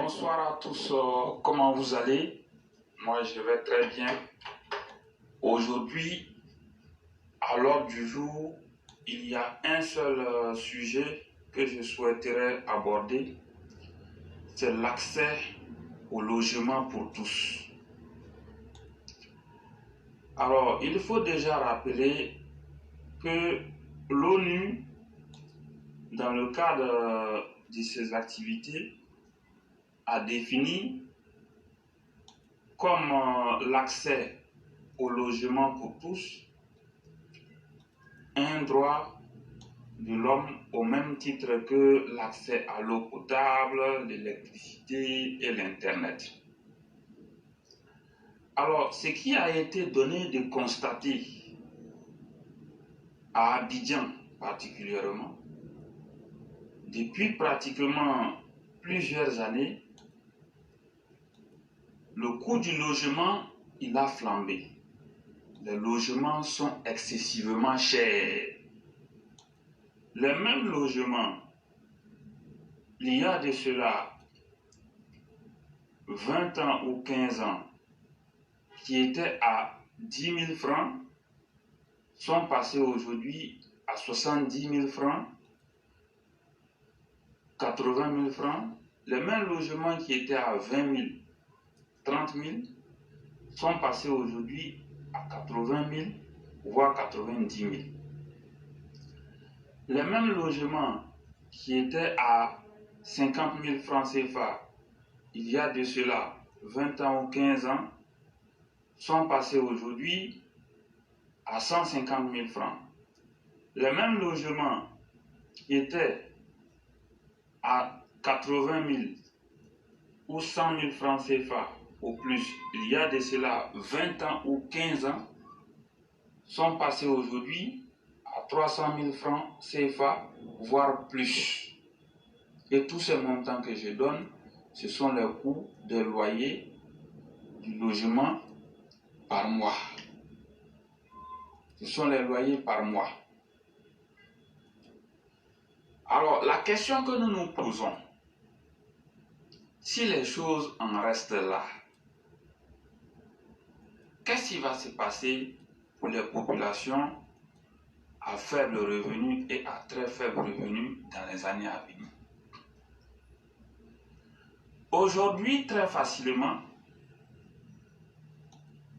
Bonsoir à tous, comment vous allez? Moi je vais très bien. Aujourd'hui, à l'ordre du jour, il y a un seul sujet que je souhaiterais aborder, c'est l'accès au logement pour tous. Alors, il faut déjà rappeler que l'ONU, dans le cadre de ses activités, a défini comme l'accès au logement pour tous un droit de l'homme au même titre que l'accès à l'eau potable, l'électricité et l'Internet. Alors, ce qui a été donné de constater à Abidjan particulièrement, depuis pratiquement plusieurs années, le coût du logement, il a flambé. Les logements sont excessivement chers. Les mêmes logements, il y a de cela 20 ans ou 15 ans, qui étaient à 10 000 francs, sont passés aujourd'hui à 70 000 francs, 80 000 francs. Les mêmes logements qui étaient à 20 000, 30 000, sont passés aujourd'hui à 80 000, voire 90 000. Les mêmes logements qui étaient à 50 000 francs CFA, il y a de cela 20 ans ou 15 ans, sont passés aujourd'hui à 150 000 francs. Les mêmes logements qui étaient à 80 000 ou 100 000 francs CFA au plus, il y a de cela 20 ans ou 15 ans, sont passés aujourd'hui à 300 000 francs CFA, voire plus. Et tous ces montants que je donne, ce sont les coûts des loyers du logement par mois. Ce sont les loyers par mois. Alors, la question que nous nous posons, si les choses en restent là, qu'est-ce qui va se passer pour les populations à faible revenu et à très faible revenu dans les années à venir? Aujourd'hui, très facilement,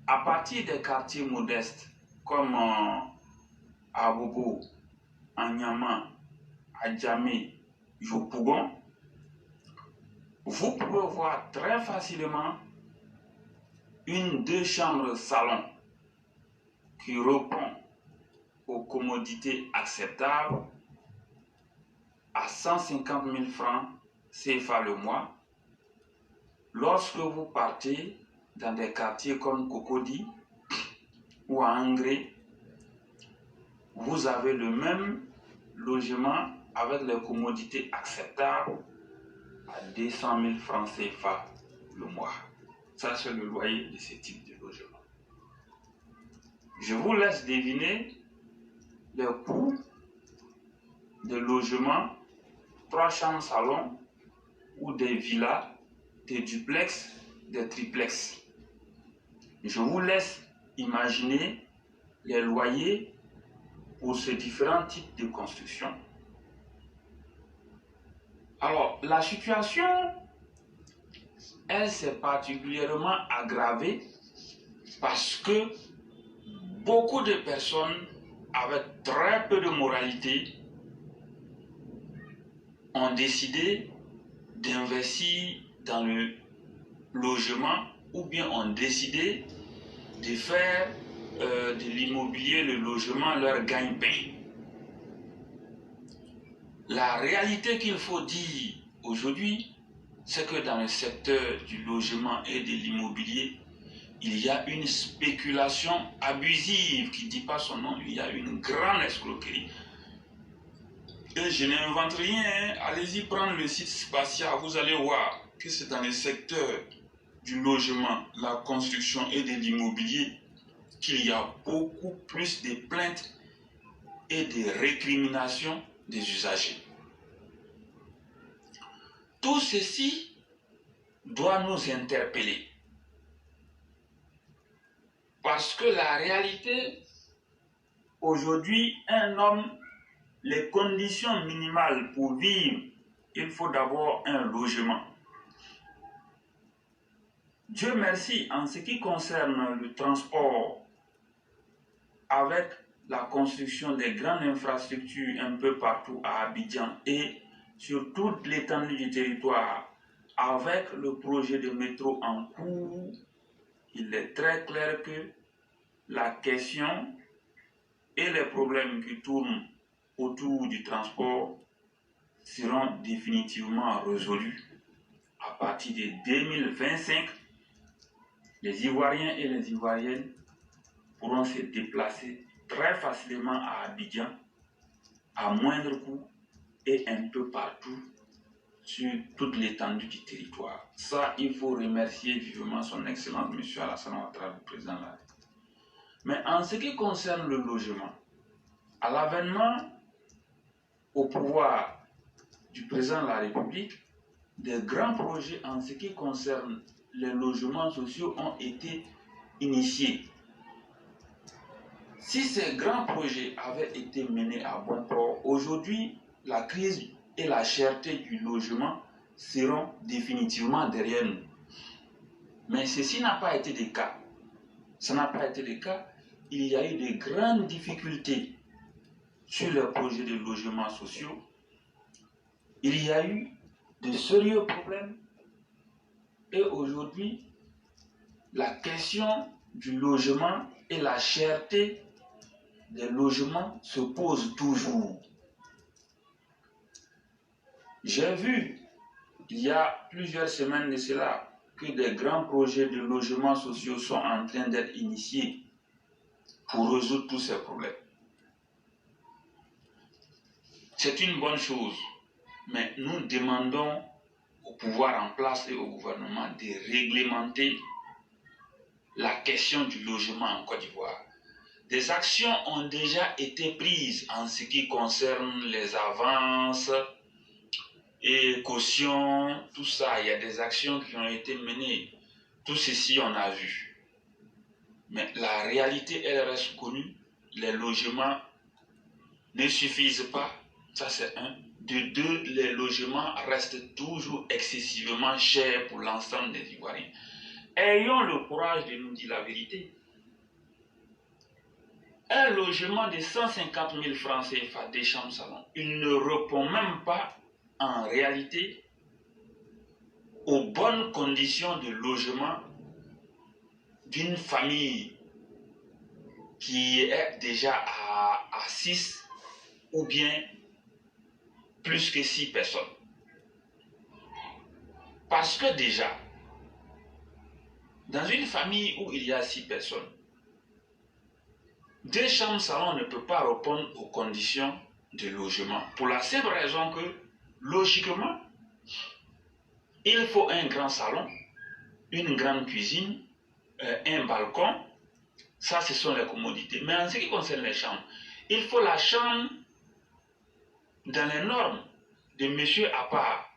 à partir des quartiers modestes comme à Bobo, à Nyama, à Djamé, Yopougon, vous pouvez voir très facilement une 2 chambres salon qui répond aux commodités acceptables à 150 000 francs CFA le mois. Lorsque vous partez dans des quartiers comme Cocody ou à Angré, vous avez le même logement avec les commodités acceptables à 200 000 francs CFA le mois. Ça, c'est le loyer de ce type de logement. Je vous laisse deviner les coûts de logement, 3 chambres salon ou des villas, des duplex, des triplex. Je vous laisse imaginer les loyers pour ces différents types de construction. Alors, la situation, elle s'est particulièrement aggravée parce que beaucoup de personnes avec très peu de moralité ont décidé d'investir dans le logement ou bien ont décidé de faire de l'immobilier, le logement, leur gagne-pain. La réalité qu'il faut dire aujourd'hui, c'est que dans le secteur du logement et de l'immobilier, il y a une spéculation abusive qui ne dit pas son nom, il y a une grande escroquerie. Et je n'invente rien, hein. Allez-y prendre le site Spatia, vous allez voir que c'est dans le secteur du logement, la construction et de l'immobilier qu'il y a beaucoup plus de plaintes et de récriminations des usagers. Tout ceci doit nous interpeller. Parce que la réalité, aujourd'hui, un homme, les conditions minimales pour vivre, il faut d'abord un logement. Dieu merci, en ce qui concerne le transport, avec la construction des grandes infrastructures un peu partout à Abidjan et sur toute l'étendue du territoire, avec le projet de métro en cours, il est très clair que la question et les problèmes qui tournent autour du transport seront définitivement résolus. À partir de 2025, les Ivoiriens et les Ivoiriennes pourront se déplacer très facilement à Abidjan, à moindre coût et un peu partout sur toute l'étendue du territoire. Ça, il faut remercier vivement son Excellence M. Alassane Ouattara, le président de la République. Mais en ce qui concerne le logement, à l'avènement au pouvoir du président de la République, des grands projets en ce qui concerne les logements sociaux ont été initiés. Si ces grands projets avaient été menés à bon port, aujourd'hui, la crise et la cherté du logement seront définitivement derrière nous. Mais ceci n'a pas été le cas. Ça n'a pas été le cas. Il y a eu de grandes difficultés sur les projets de logements sociaux. Il y a eu de sérieux problèmes. Et aujourd'hui, la question du logement et la cherté des logements se pose toujours. J'ai vu, il y a plusieurs semaines de cela, que des grands projets de logements sociaux sont en train d'être initiés pour résoudre tous ces problèmes. C'est une bonne chose, mais nous demandons au pouvoir en place et au gouvernement de réglementer la question du logement en Côte d'Ivoire. Des actions ont déjà été prises en ce qui concerne les avances et cautions, tout ça. Il y a des actions qui ont été menées. Tout ceci, on a vu. Mais la réalité, elle reste connue. Les logements ne suffisent pas. Ça, c'est un. De deux, les logements restent toujours excessivement chers pour l'ensemble des Ivoiriens. Ayons le courage de nous dire la vérité. Un logement de 150 000 francs CFA, des chambres salon, il ne répond même pas en réalité aux bonnes conditions de logement d'une famille qui est déjà à 6 ou bien plus que 6 personnes. Parce que déjà, dans une famille où il y a 6 personnes, 2 chambres salon ne peut pas répondre aux conditions de logement. Pour la simple raison que, logiquement, il faut un grand salon, une grande cuisine, un balcon. Ça, ce sont les commodités. Mais en ce qui concerne les chambres, il faut la chambre dans les normes de monsieur à part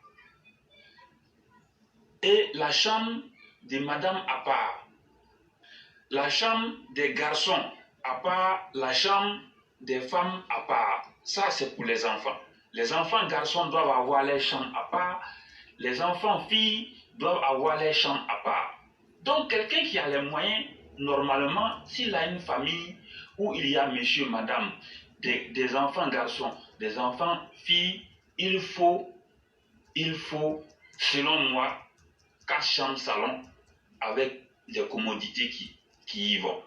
et la chambre de madame à part, la chambre des garçons à part, la chambre des femmes à part. Ça, c'est pour les enfants. Les enfants garçons doivent avoir les chambres à part, les enfants filles doivent avoir les chambres à part. Donc, quelqu'un qui a les moyens, normalement, s'il a une famille où il y a monsieur, madame, des enfants garçons, des enfants filles, il faut, selon moi, 4 chambres salon avec les commodités qui y vont.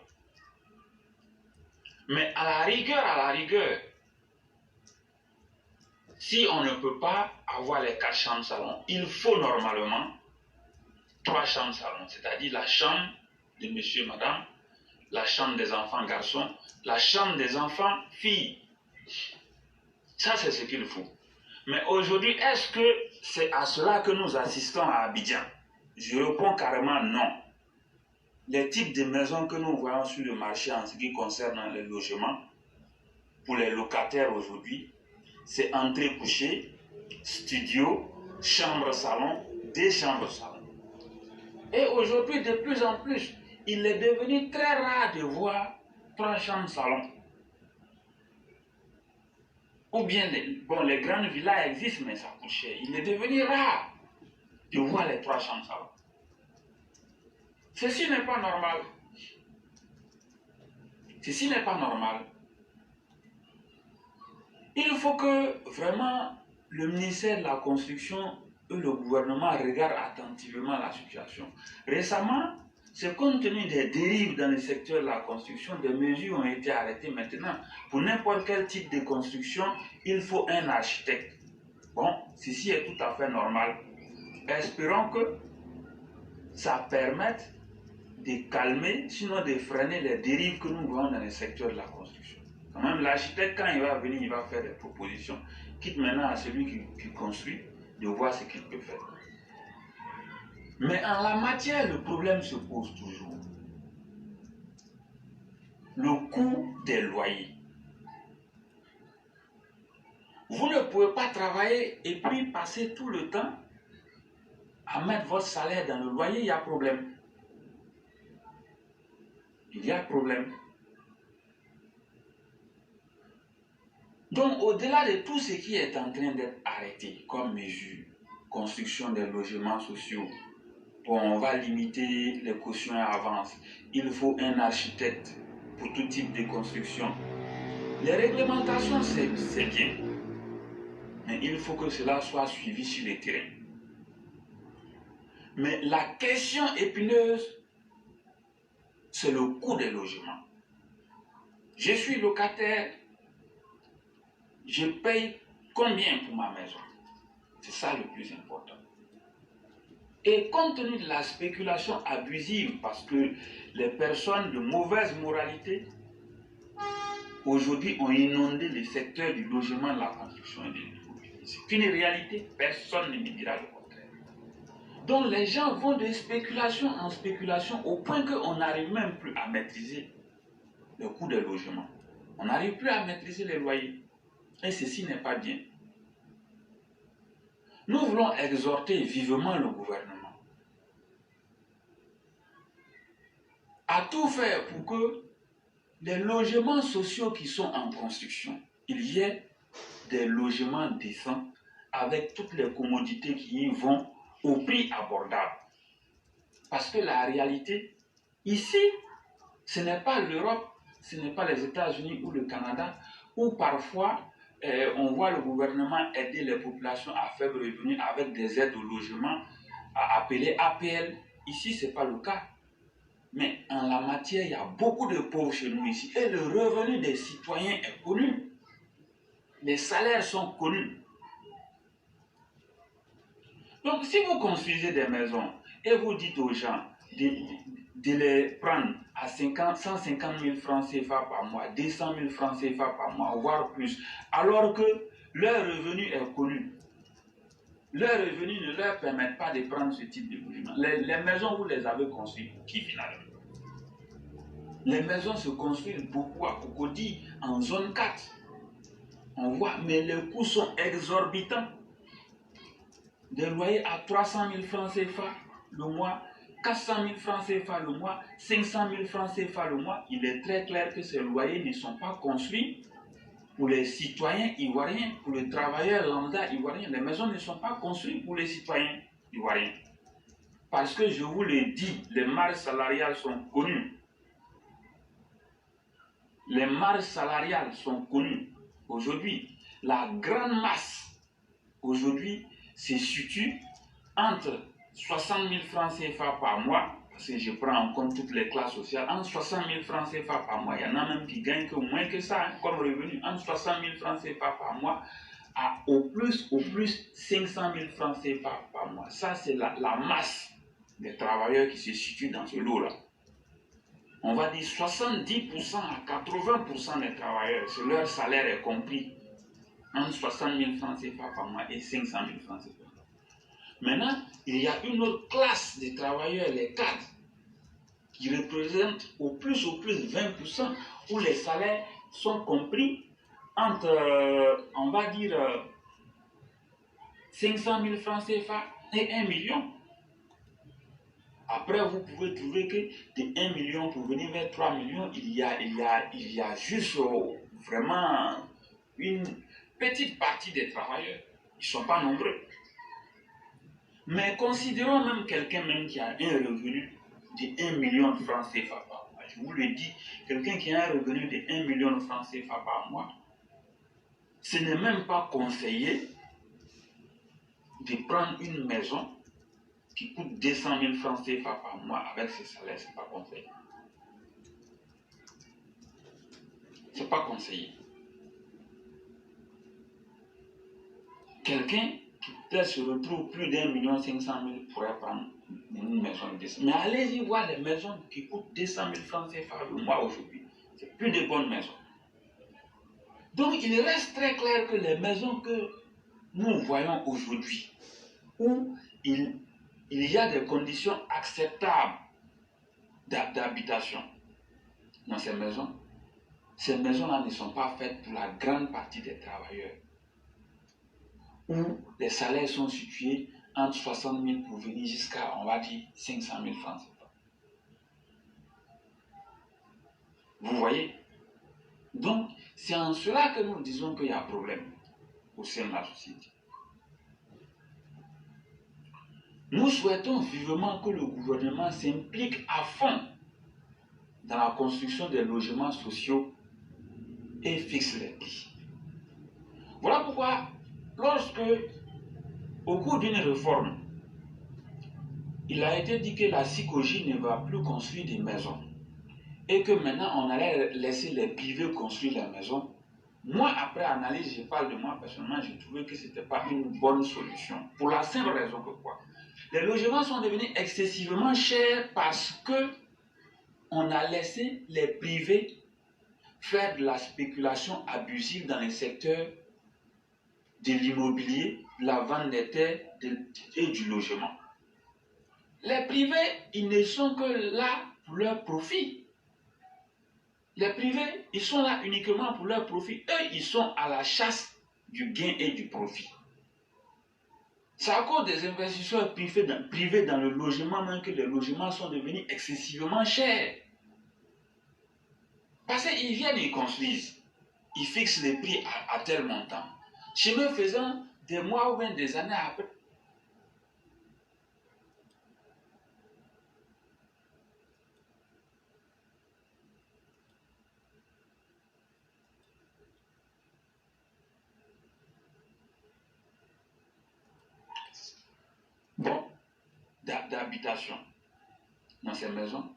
Mais à la rigueur, si on ne peut pas avoir les 4 chambres salon, il faut normalement 3 chambres salon, c'est-à-dire la chambre de monsieur, madame, la chambre des enfants garçons, la chambre des enfants filles. Ça, c'est ce qu'il faut. Mais aujourd'hui, est-ce que c'est à cela que nous assistons à Abidjan? Je réponds carrément non. Les types de maisons que nous voyons sur le marché en ce qui concerne les logements, pour les locataires aujourd'hui, c'est entrée couchée, studio, chambre-salon, 2 chambres-salon. Et aujourd'hui, de plus en plus, il est devenu très rare de voir 3 chambres salon. Ou bien, les grandes villas existent, mais ça coûte cher. Il est devenu rare de voir les 3 chambres salon. Ceci n'est pas normal. Ceci n'est pas normal. Il faut que vraiment le ministère de la Construction et le gouvernement regardent attentivement la situation. Récemment, c'est compte tenu des dérives dans le secteur de la construction, des mesures ont été arrêtées maintenant. Pour n'importe quel type de construction, il faut un architecte. Bon, ceci est tout à fait normal. Espérons que ça permette de calmer, sinon de freiner les dérives que nous voyons dans le secteur de la construction. Quand même, l'architecte, quand il va venir, il va faire des propositions. Quitte maintenant à celui qui construit de voir ce qu'il peut faire. Mais en la matière, le problème se pose toujours. Le coût des loyers. Vous ne pouvez pas travailler et puis passer tout le temps à mettre votre salaire dans le loyer, il y a problème. Il y a problème. Donc, au-delà de tout ce qui est en train d'être arrêté comme mesure, construction des logements sociaux, bon, on va limiter les cautions à avance, il faut un architecte pour tout type de construction. Les réglementations, c'est bien, mais il faut que cela soit suivi sur le terrain. Mais la question épineuse, c'est le coût des logements. Je suis locataire, je paye combien pour ma maison? C'est ça le plus important. Et compte tenu de la spéculation abusive, parce que les personnes de mauvaise moralité, aujourd'hui, ont inondé le secteur du logement, de la construction et de l'immobilier. C'est une réalité, personne ne me dira le contraire. Donc les gens vont de spéculation en spéculation au point qu'on n'arrive même plus à maîtriser le coût des logements. On n'arrive plus à maîtriser les loyers. Et ceci n'est pas bien. Nous voulons exhorter vivement le gouvernement à tout faire pour que les logements sociaux qui sont en construction, il y ait des logements décents avec toutes les commodités qui y vont au prix abordable. Parce que la réalité, ici, ce n'est pas l'Europe, ce n'est pas les États-Unis ou le Canada, où parfois on voit le gouvernement aider les populations à faible revenu avec des aides au logement appelées APL. Ici, ce n'est pas le cas. Mais en la matière, il y a beaucoup de pauvres chez nous ici. Et le revenu des citoyens est connu. Les salaires sont connus. Donc, si vous construisez des maisons et vous dites aux gens de les prendre à 150 000 francs CFA par mois, 200 000 francs CFA par mois, voire plus, alors que leur revenu est connu, leurs revenus ne leur permettent pas de prendre ce type de logement. Les maisons, vous les avez construites pour qui finalement? Les maisons se construisent beaucoup à Cocody, en zone 4. On voit, mais les coûts sont exorbitants. Des loyers à 300 000 francs CFA le mois, 400 000 francs CFA le mois, 500 000 francs CFA le mois. Il est très clair que ces loyers ne sont pas construits pour les citoyens ivoiriens, pour les travailleurs lambda ivoiriens. Les maisons ne sont pas construites pour les citoyens ivoiriens. Parce que je vous l'ai dit, les marges salariales sont connues. Les marges salariales sont connues. Aujourd'hui, la grande masse, aujourd'hui, se situe entre 60 000 francs CFA par mois, parce que je prends en compte toutes les classes sociales, entre 60 000 francs CFA par mois, il y en a même qui gagnent moins que ça, comme revenu, entre 60 000 francs CFA par mois, à au plus 500 000 francs CFA par mois. Ça, c'est la masse des travailleurs qui se situent dans ce lot-là. On va dire 70% à 80% des travailleurs, leur salaire est compris entre 60 000 francs CFA par mois et 500 000 francs CFA. Maintenant, il y a une autre classe de travailleurs, les cadres, qui représentent au plus 20%, où les salaires sont compris entre, on va dire, 500 000 francs CFA et 1 million. Après, vous pouvez trouver que de 1 million pour venir vers 3 millions, il y a juste vraiment une petite partie des travailleurs. Ils ne sont pas nombreux. Mais considérons même quelqu'un même qui a un revenu de 1 million de francs CFA par mois. Je vous le dis, quelqu'un qui a un revenu de 1 million de francs CFA par mois, ce n'est même pas conseillé de prendre une maison qui coûte 200 000 francs CFA par mois avec ses salaires. Ce n'est pas conseillé. Ce n'est pas conseillé. Quelqu'un qui peut-être se retrouve plus d'1 500 000 pourrait prendre une maison de 200 000. Mais allez-y voir les maisons qui coûtent 200 000 francs CFA le mois aujourd'hui. Ce n'est plus de bonnes maisons. Donc il reste très clair que les maisons que nous voyons aujourd'hui, où il y a des conditions acceptables d'habitation dans ces maisons-là ne sont pas faites pour la grande partie des travailleurs, où les salaires sont situés entre 60 000 pour venir jusqu'à, on va dire, 500 000 francs. Vous voyez? Donc, c'est en cela que nous disons qu'il y a un problème au sein de la société. Nous souhaitons vivement que le gouvernement s'implique à fond dans la construction des logements sociaux et fixe les prix. Voilà pourquoi, lorsque, au cours d'une réforme, il a été dit que la SICOGI ne va plus construire des maisons et que maintenant on allait laisser les privés construire les maisons, moi, après analyse, je parle de moi personnellement, j'ai trouvé que ce n'était pas une bonne solution. Pour la simple raison que quoi? Les logements sont devenus excessivement chers parce que on a laissé les privés faire de la spéculation abusive dans les secteurs de l'immobilier, de la vente des terres et du logement. Les privés, ils ne sont que là pour leur profit. Les privés, ils sont là uniquement pour leur profit. Eux, ils sont à la chasse du gain et du profit. C'est à cause des investisseurs privés dans le logement même que les logements sont devenus excessivement chers. Parce qu'ils viennent, ils construisent. Ils fixent les prix à tel montant. Chemin faisant, des mois ou même des années après, d'habitation dans ces maisons.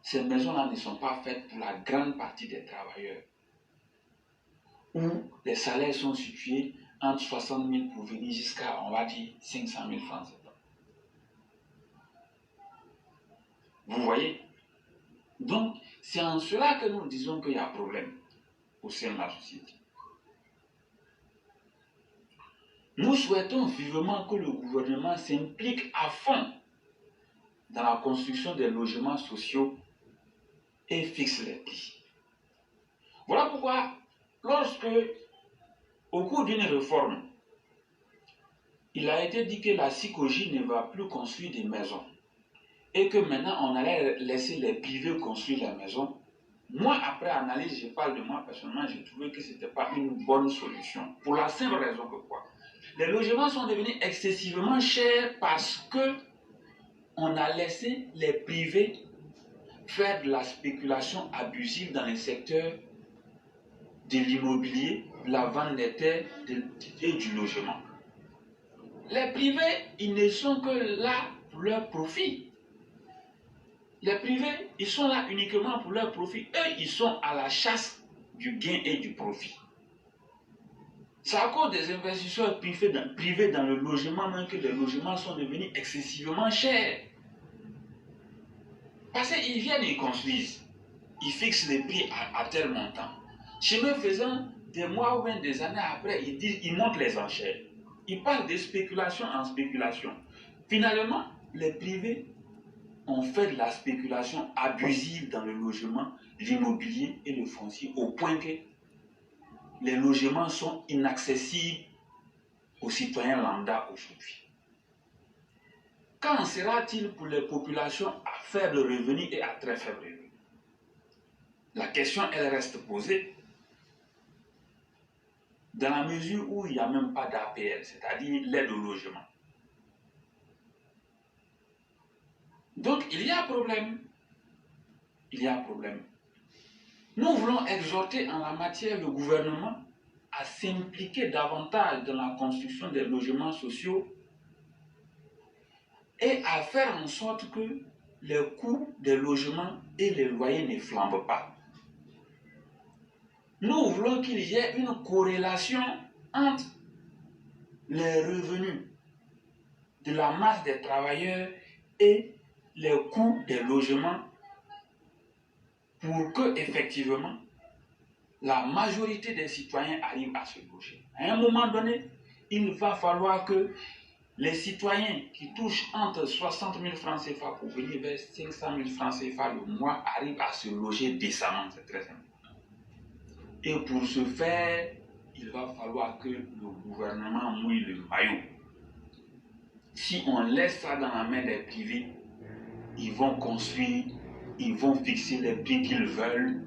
Ces maisons-là ne sont pas faites pour la grande partie des travailleurs, où les salaires sont situés entre 60 000 pour venir jusqu'à, on va dire, 500 000 francs. Vous voyez? Donc, c'est en cela que nous disons qu'il y a un problème au sein de la société. Nous souhaitons vivement que le gouvernement s'implique à fond dans la construction des logements sociaux et fixe les prix. Voilà pourquoi, lorsque, au cours d'une réforme, il a été dit que la SICOGI ne va plus construire des maisons et que maintenant on allait laisser les privés construire les maisons, moi, après analyse, je parle de moi personnellement, j'ai trouvé que ce n'était pas une bonne solution. Pour la simple raison que quoi? Les logements sont devenus excessivement chers parce que on a laissé les privés faire de la spéculation abusive dans les secteurs de l'immobilier, de la vente des terres et du logement. Les privés, ils ne sont que là pour leur profit. Les privés, ils sont là uniquement pour leur profit. Eux, ils sont à la chasse du gain et du profit. C'est à cause des investisseurs privés dans le logement même que les logements sont devenus excessivement chers. Parce qu'ils viennent, ils construisent. Ils fixent les prix à tel montant. Chemin faisant, des mois ou même des années après, ils montent les enchères. Ils parlent de spéculation en spéculation. Finalement, les privés ont fait de la spéculation abusive dans le logement, l'immobilier et le foncier, au point que les logements sont inaccessibles aux citoyens lambda aujourd'hui. Qu'en sera-t-il pour les populations à faible revenu et à très faible revenu? La question, elle reste posée dans la mesure où il n'y a même pas d'APL, c'est-à-dire l'aide au logement. Donc, il y a un problème. Il y a un problème. Nous voulons exhorter en la matière le gouvernement à s'impliquer davantage dans la construction des logements sociaux et à faire en sorte que les coûts des logements et les loyers ne flambent pas. Nous voulons qu'il y ait une corrélation entre les revenus de la masse des travailleurs et les coûts des logements pour que, effectivement, la majorité des citoyens arrivent à se loger. À un moment donné, il va falloir que les citoyens qui touchent entre 60 000 francs CFA pour venir vers 500 000 francs CFA le mois arrivent à se loger décemment. C'est très important. Et pour ce faire, il va falloir que le gouvernement mouille le maillot. Si on laisse ça dans la main des privés, ils vont construire, ils vont fixer les prix qu'ils veulent.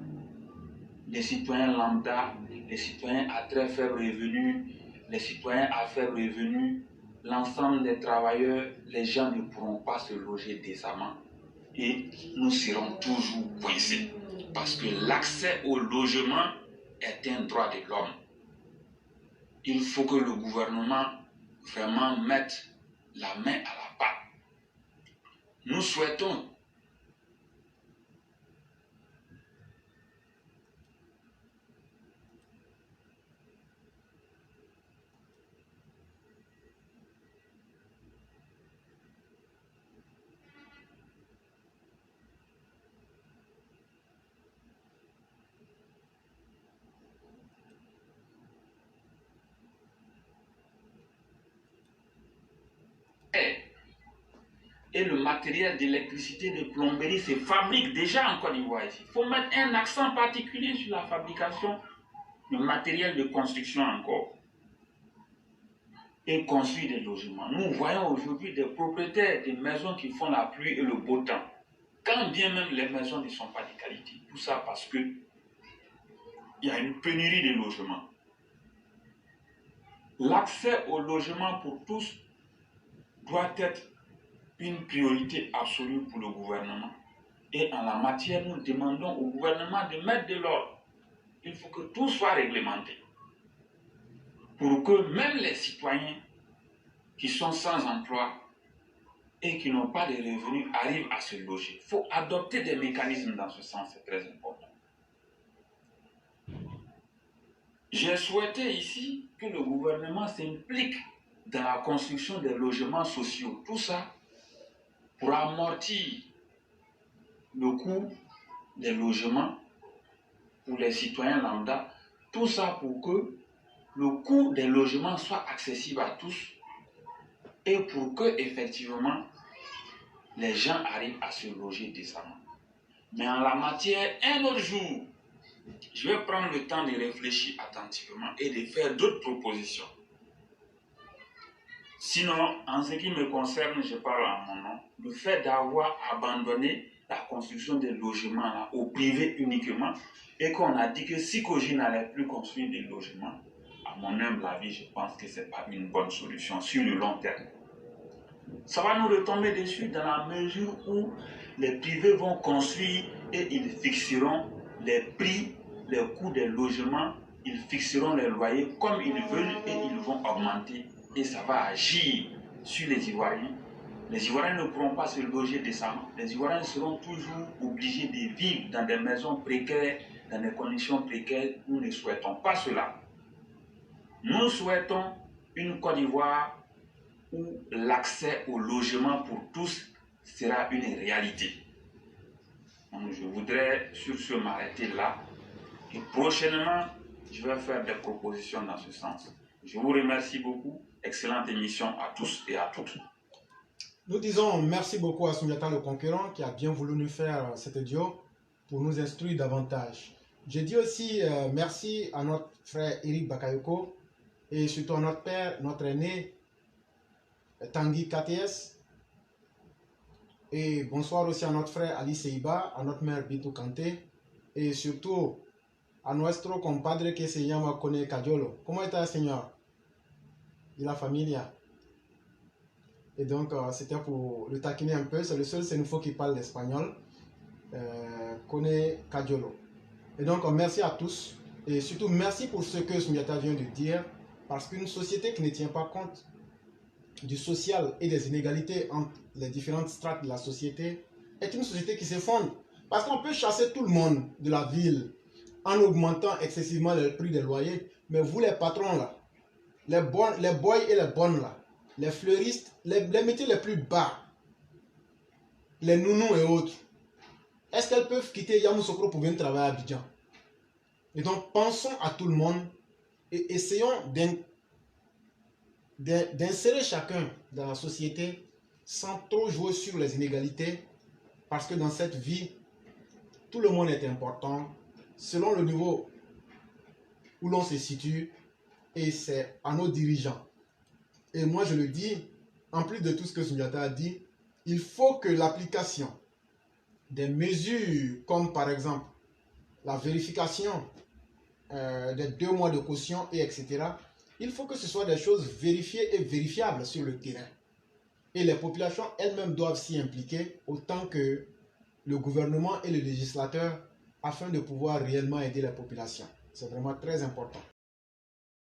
Les citoyens lambda, les citoyens à très faible revenu, les citoyens à faible revenu, l'ensemble des travailleurs, les gens ne pourront pas se loger décemment et nous serons toujours coincés. Parce que l'accès au logement est un droit de l'homme. Il faut que le gouvernement vraiment mette la main à la pâte. Nous souhaitons et le matériel d'électricité, de plomberie se fabrique déjà en Côte d'Ivoire ici. Il faut mettre un accent particulier sur la fabrication de matériel de construction encore et construire des logements. Nous voyons aujourd'hui des propriétaires de maisons qui font la pluie et le beau temps. Quand bien même les maisons ne sont pas de qualité. Tout ça parce que il y a une pénurie de logements. L'accès au logement pour tous doit être une priorité absolue pour le gouvernement. Et en la matière, nous demandons au gouvernement de mettre de l'ordre. Il faut que tout soit réglementé. Pour que même les citoyens qui sont sans emploi et qui n'ont pas de revenus arrivent à se loger. Il faut adopter des mécanismes dans ce sens, c'est très important. J'ai souhaité ici que le gouvernement s'implique dans la construction des logements sociaux. Tout ça pour amortir le coût des logements pour les citoyens lambda. Tout ça pour que le coût des logements soit accessible à tous et pour que, effectivement, les gens arrivent à se loger décemment. Mais en la matière, un autre jour, je vais prendre le temps de réfléchir attentivement et de faire d'autres propositions. Sinon, en ce qui me concerne, je parle en mon nom, le fait d'avoir abandonné la construction des logements là, au privé uniquement et qu'on a dit que Sikoji n'allait plus construire des logements, à mon humble avis, je pense que ce n'est pas une bonne solution sur le long terme. Ça va nous retomber dessus dans la mesure où les privés vont construire et ils fixeront les prix, les coûts des logements, ils fixeront les loyers comme ils veulent et ils vont augmenter. Et ça va agir sur les Ivoiriens. Les Ivoiriens ne pourront pas se loger décemment. Les Ivoiriens seront toujours obligés de vivre dans des maisons précaires, dans des conditions précaires. Nous ne souhaitons pas cela. Nous souhaitons une Côte d'Ivoire où l'accès au logement pour tous sera une réalité. Donc, je voudrais sur ce m'arrêter là. Et prochainement, je vais faire des propositions dans ce sens. Je vous remercie beaucoup. Excellente émission à tous et à toutes. Nous disons merci beaucoup à Souniata le Conquérant qui a bien voulu nous faire cet audio pour nous instruire davantage. Je dis aussi merci à notre frère Eric Bakayoko et surtout à notre père, notre aîné Tanguy KTS Et bonsoir aussi à notre frère Ali Seiba, à notre mère Bintou Kanté, et surtout a nuestro compadre que se llama Kone Kajolo. ¿Cómo está, señor? Y la familia. Et donc, c'était pour le taquiner un peu. C'est le seul Sénoufo qui parle l'espagnol. Kone Kajolo. Et donc, merci à tous. Et surtout, merci pour ce que Sundiata vient de dire. Parce qu'une société qui ne tient pas compte du social et des inégalités entre les différentes strates de la société est une société qui s'effondre. Parce qu'on peut chasser tout le monde de la ville en augmentant excessivement le prix des loyers. Mais vous, les patrons, là, les boys et les bonnes, là, les fleuristes, les métiers les plus bas, les nounous et autres, est-ce qu'elles peuvent quitter Yamoussoukro pour venir travailler à Abidjan? Et donc, pensons à tout le monde et essayons d'insérer chacun dans la société sans trop jouer sur les inégalités, parce que dans cette vie, tout le monde est important selon le niveau où l'on se situe, et c'est à nos dirigeants. Et moi je le dis, en plus de tout ce que Sundiata a dit, il faut que l'application des mesures comme par exemple la vérification des 2 mois de caution et etc. Il faut que ce soit des choses vérifiées et vérifiables sur le terrain. Et les populations elles-mêmes doivent s'y impliquer autant que le gouvernement et le législateur afin de pouvoir réellement aider la population. C'est vraiment très important.